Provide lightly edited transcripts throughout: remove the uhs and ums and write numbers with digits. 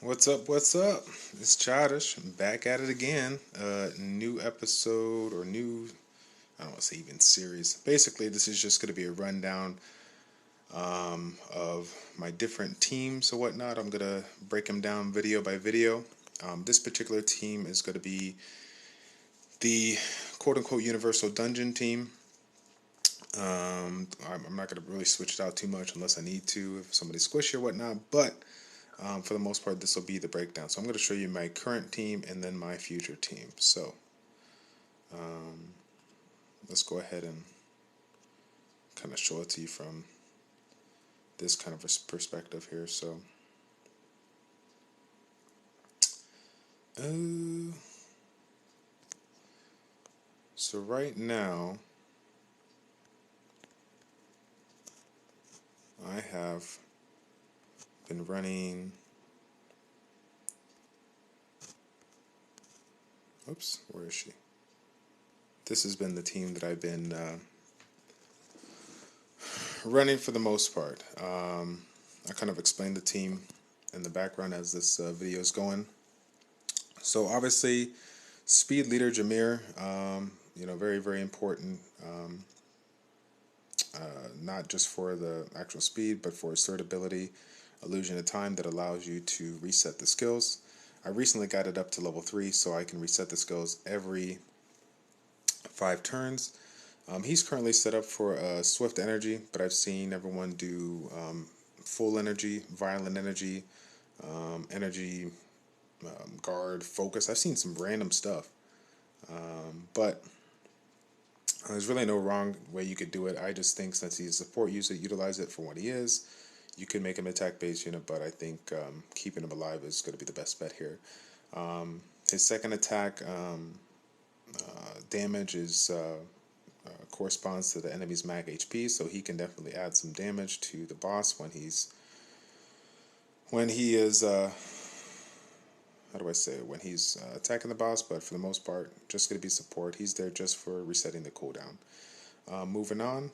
What's up? What's up? It's Childish. I'm back at it again. New episode or new, I don't want to say even series. Basically, this is just going to be a rundown of my different teams or whatnot. I'm going to break them down video by video. This particular team is going to be the quote unquote Universal Dungeon team. I'm not going to really switch it out too much unless I need to, if somebody's squishy or whatnot, but for the most part, this will be the breakdown. So I'm going to show you my current team and then my future team. So let's go ahead and kind of show it to you from this kind of a perspective here. Uh, so right now, I have been running. Oops, where is she? This has been the team that I've been running for the most part. I kind of explained the team in the background as this video is going. So obviously, speed leader Jameer, very, very important, not just for the actual speed, but for his third ability, Illusion of Time, that allows you to reset the skills. I recently got it up to level 3, so I can reset the skills every 5 turns. He's currently set up for Swift Energy, but I've seen everyone do Full Energy, Violent Energy, Energy Guard, Focus. I've seen some random stuff, but there's really no wrong way you could do it. I just think since he's a support user, utilize it for what he is. You can make him attack-based unit, but I think keeping him alive is going to be the best bet here. His second attack damage is corresponds to the enemy's mag HP, so he can definitely add some damage to the boss when he is how do I say it? When he's attacking the boss. But for the most part, just going to be support. He's there just for resetting the cooldown. Moving on,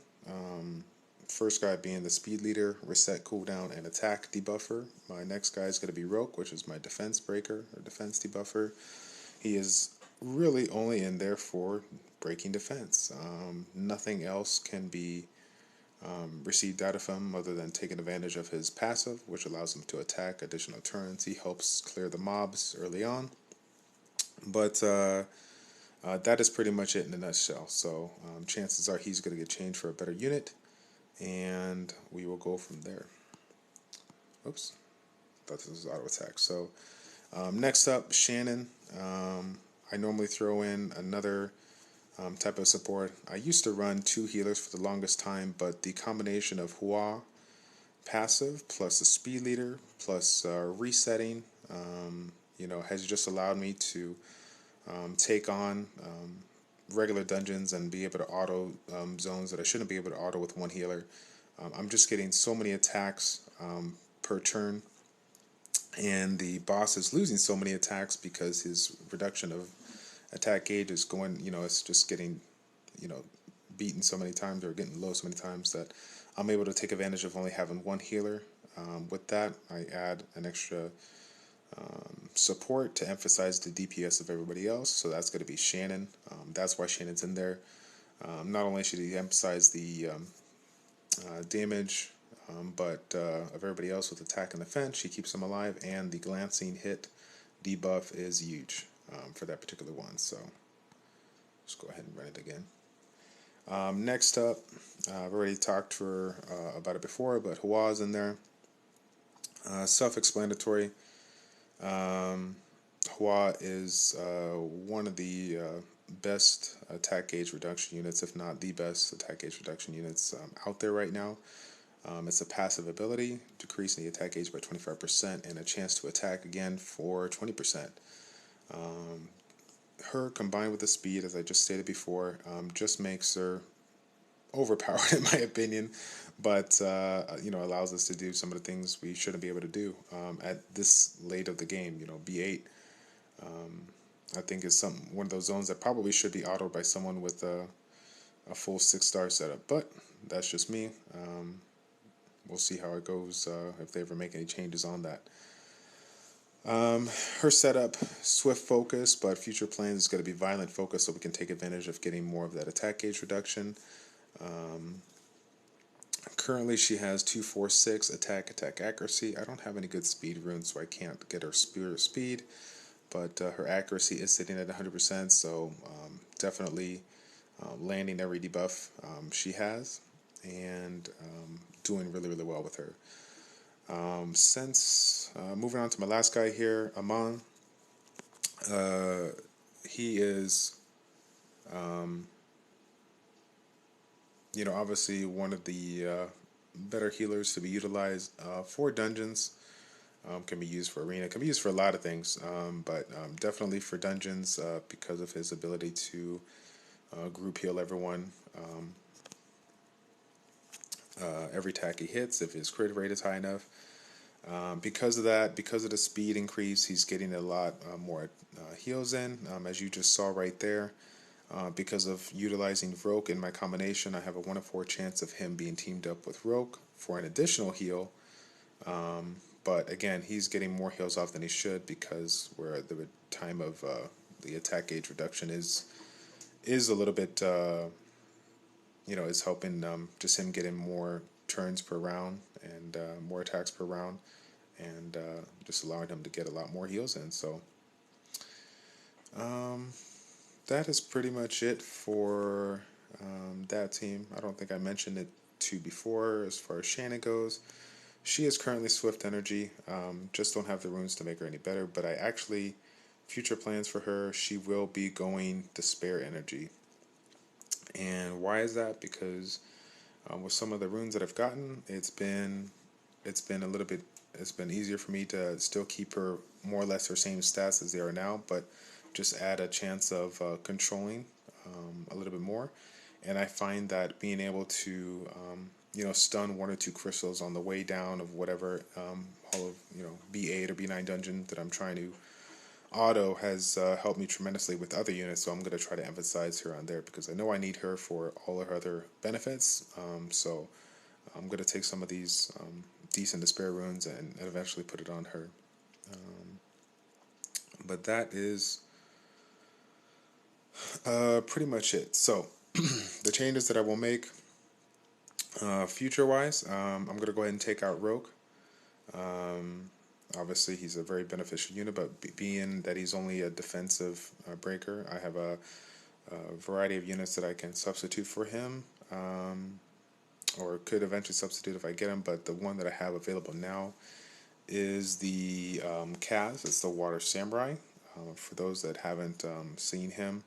first guy being the speed leader, reset cooldown and attack debuffer. My next guy is going to be Roke, which is my defense breaker or defense debuffer. He is really only in there for breaking defense. Nothing else can be received out of him other than taking advantage of his passive, which allows him to attack additional turns. He helps clear the mobs early on, but that is pretty much it in a nutshell. So chances are he's going to get changed for a better unit, and we will go from there. Oops, thought this was auto attack. So next up, Shannon. I normally throw in another type of support. I used to run 2 healers for the longest time, but the combination of Hua passive plus the speed leader plus resetting, has just allowed me to take on regular dungeons and be able to auto zones that I shouldn't be able to auto with one healer. I'm just getting so many attacks per turn, and the boss is losing so many attacks because his reduction of attack gauge is going, it's just getting, beaten so many times or getting low so many times that I'm able to take advantage of only having one healer. With that, I add an extra support to emphasize the DPS of everybody else. So that's going to be Shannon. That's why Shannon's in there. Not only should he emphasize the damage, but of everybody else with attack and defense, she keeps them alive, and the glancing hit debuff is huge for that particular one. So let's go ahead and run it again. Next up, I've already talked to her about it before, but Hua's in there. Self-explanatory. Hua is one of the best attack gauge reduction units, if not the best attack gauge reduction units out there right now. It's a passive ability, decreasing the attack gauge by 25% and a chance to attack again for 20%. Her combined with the speed, as I just stated before, just makes her overpowered in my opinion, but allows us to do some of the things we shouldn't be able to do at this late of the game. B8 I think is one of those zones that probably should be autoed by someone with a full 6-star setup, but that's just me. We'll see how it goes if they ever make any changes on that. Her setup, swift focus, but future plans is going to be violent focus, so we can take advantage of getting more of that attack gauge reduction. Currently, she has 246 attack accuracy. I don't have any good speed runes, so I can't get her speed, but her accuracy is sitting at 100%, so definitely landing every debuff she has, and doing really well with her. Since moving on to my last guy here, Amon, he is, obviously one of the better healers to be utilized for dungeons. Can be used for arena, can be used for a lot of things, but definitely for dungeons because of his ability to group heal everyone. Every attack he hits, if his crit rate is high enough. Because of that, because of the speed increase, he's getting a lot more heals in, as you just saw right there. Because of utilizing Roke in my combination, I have a 1 in 4 chance of him being teamed up with Roke for an additional heal. But again, he's getting more heals off than he should, because we're at the time of the attack gauge reduction is a little bit, is helping just him getting more turns per round and more attacks per round, and just allowing him to get a lot more heals in. So that is pretty much it for that team. I don't think I mentioned it to before as far as Shannon goes. She is currently Swift Energy, just don't have the runes to make her any better, but I actually, future plans for her, she will be going Despair Energy. And why is that? Because with some of the runes that I've gotten, it's been a little bit, it's been easier for me to still keep her more or less her same stats as they are now, but just add a chance of controlling a little bit more. And I find that being able to stun 1 or 2 crystals on the way down of whatever all of B8 or B9 dungeon that I'm trying to auto has helped me tremendously with other units. So I'm going to try to emphasize her on there, because I know I need her for all her other benefits. So I'm going to take some of these decent Despair runes and eventually put it on her. But that is pretty much it. So the changes that I will make future-wise, I'm going to go ahead and take out Rogue. Obviously, he's a very beneficial unit, but being that he's only a defensive breaker, I have a variety of units that I can substitute for him, or could eventually substitute if I get him, but the one that I have available now is the Kaz. It's the Water Samurai. For those that haven't seen him,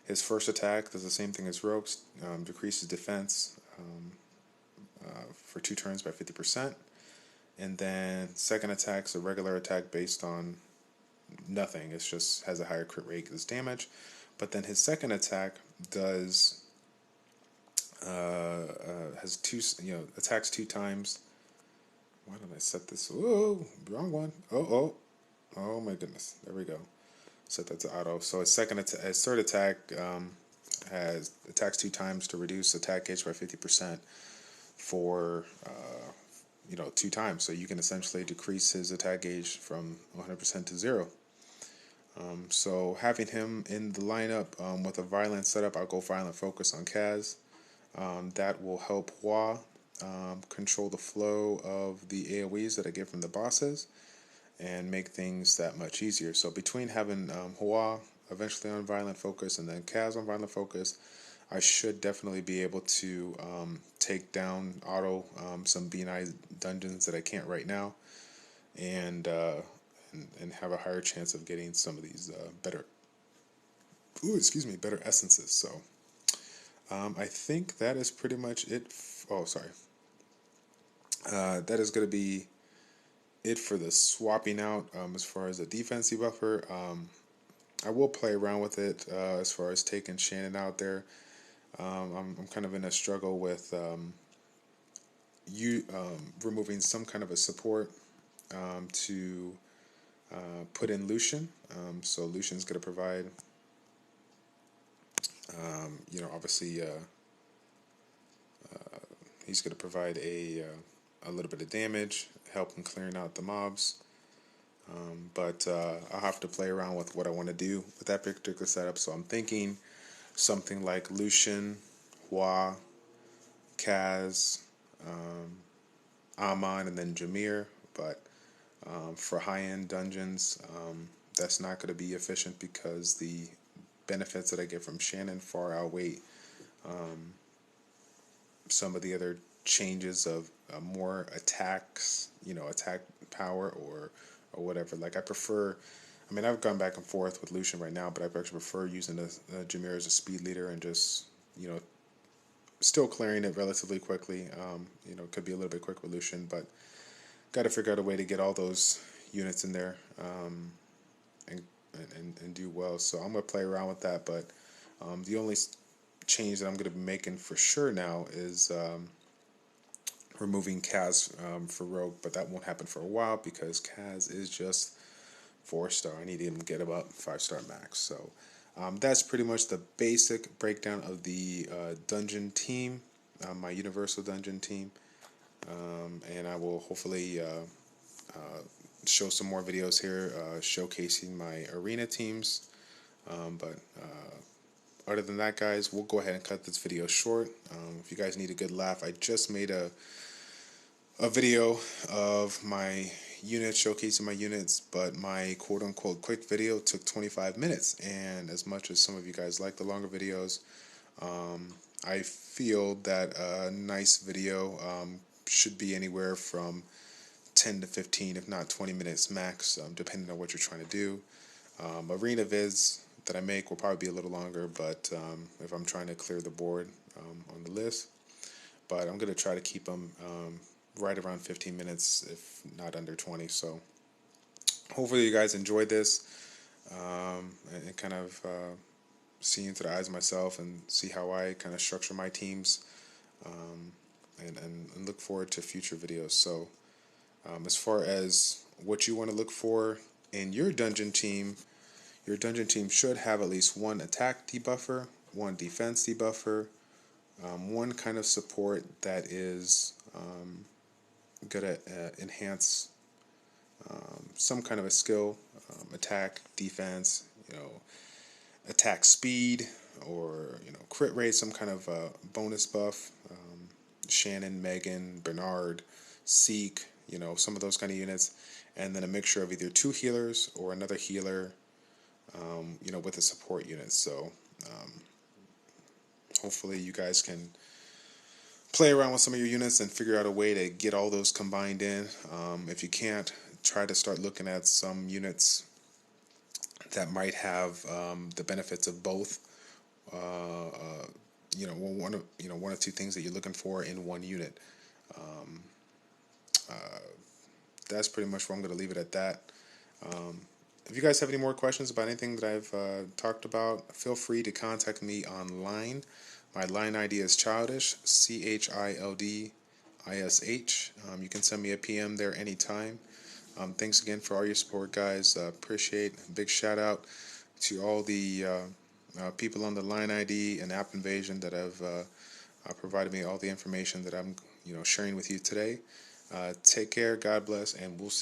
his first attack does the same thing as Rogue's, decreases defense for 2 turns by 50%. And then second attack's a regular attack based on nothing. It's just has a higher crit rate as damage. But then his second attack does has 2 attacks 2 times. Why did I set this? Oh, wrong one. Oh my goodness. There we go. Set that to auto. So his his third attack has attacks 2 times to reduce attack gauge by 50% for 2 times. So you can essentially decrease his attack gauge from 100% to 0. So having him in the lineup with a violent setup, I'll go violent focus on Kaz. That will help Hua control the flow of the AoEs that I get from the bosses and make things that much easier. So between having Hua eventually on violent focus and then Kaz on violent focus, I should definitely be able to take down auto some B9 dungeons that I can't right now, and have a higher chance of getting some of these better essences. So I think that is pretty much it. That is going to be it for the swapping out. As far as the defense buffer, I will play around with it as far as taking Shannon out there. I'm kind of in a struggle with removing some kind of a support to put in Lucian. So Lucian's going to provide, obviously he's going to provide a little bit of damage, help in clearing out the mobs. But I'll have to play around with what I want to do with that particular setup. So I'm thinking something like Lucian, Hua, Kaz, Amon, and then Jameer. But for high-end dungeons, that's not going to be efficient because the benefits that I get from Shannon far outweigh some of the other changes of more attacks, attack power or whatever. Like I prefer, I mean, I've gone back and forth with Lucian right now, but I actually prefer using Jameer as a speed leader and just, still clearing it relatively quickly. It could be a little bit quick with Lucian, but got to figure out a way to get all those units in there and, and do well. So I'm going to play around with that, but the only change that I'm going to be making for sure now is removing Kaz for Rogue, but that won't happen for a while because Kaz is just 4-star. I need him to get about 5-star max. So that's pretty much the basic breakdown of the dungeon team, my universal dungeon team, and I will hopefully show some more videos here showcasing my arena teams. But other than that, guys, we'll go ahead and cut this video short. If you guys need a good laugh, I just made a video of my units, showcasing my units, but my quote-unquote quick video took 25 minutes, and as much as some of you guys like the longer videos, I feel that a nice video should be anywhere from 10 to 15, if not 20 minutes max, depending on what you're trying to do. Arena vids that I make will probably be a little longer, but if I'm trying to clear the board on the list, but I'm going to try to keep them right around 15 minutes, if not under 20. So hopefully you guys enjoyed this and kind of see into the eyes of myself and see how I kind of structure my teams, and look forward to future videos. So as far as what you want to look for in your dungeon team should have at least one attack debuffer, one defense debuffer, one kind of support that is going to enhance some kind of a skill, attack, defense, attack speed, or crit rate, some kind of bonus buff. Shannon, Megan, Bernard, Seek, some of those kind of units, and then a mixture of either 2 healers or another healer, with a support unit. So hopefully you guys can play around with some of your units and figure out a way to get all those combined in. If you can't, try to start looking at some units that might have the benefits of both. One or two things that you're looking for in one unit. That's pretty much where I'm going to leave it at that. If you guys have any more questions about anything that I've talked about, feel free to contact me online. My line ID is childish, ChildIsh. You can send me a PM there anytime. Thanks again for all your support, guys. Appreciate. Big shout out to all the people on the line ID and App Invasion that have provided me all the information that I'm sharing with you today. Take care, God bless, and we'll see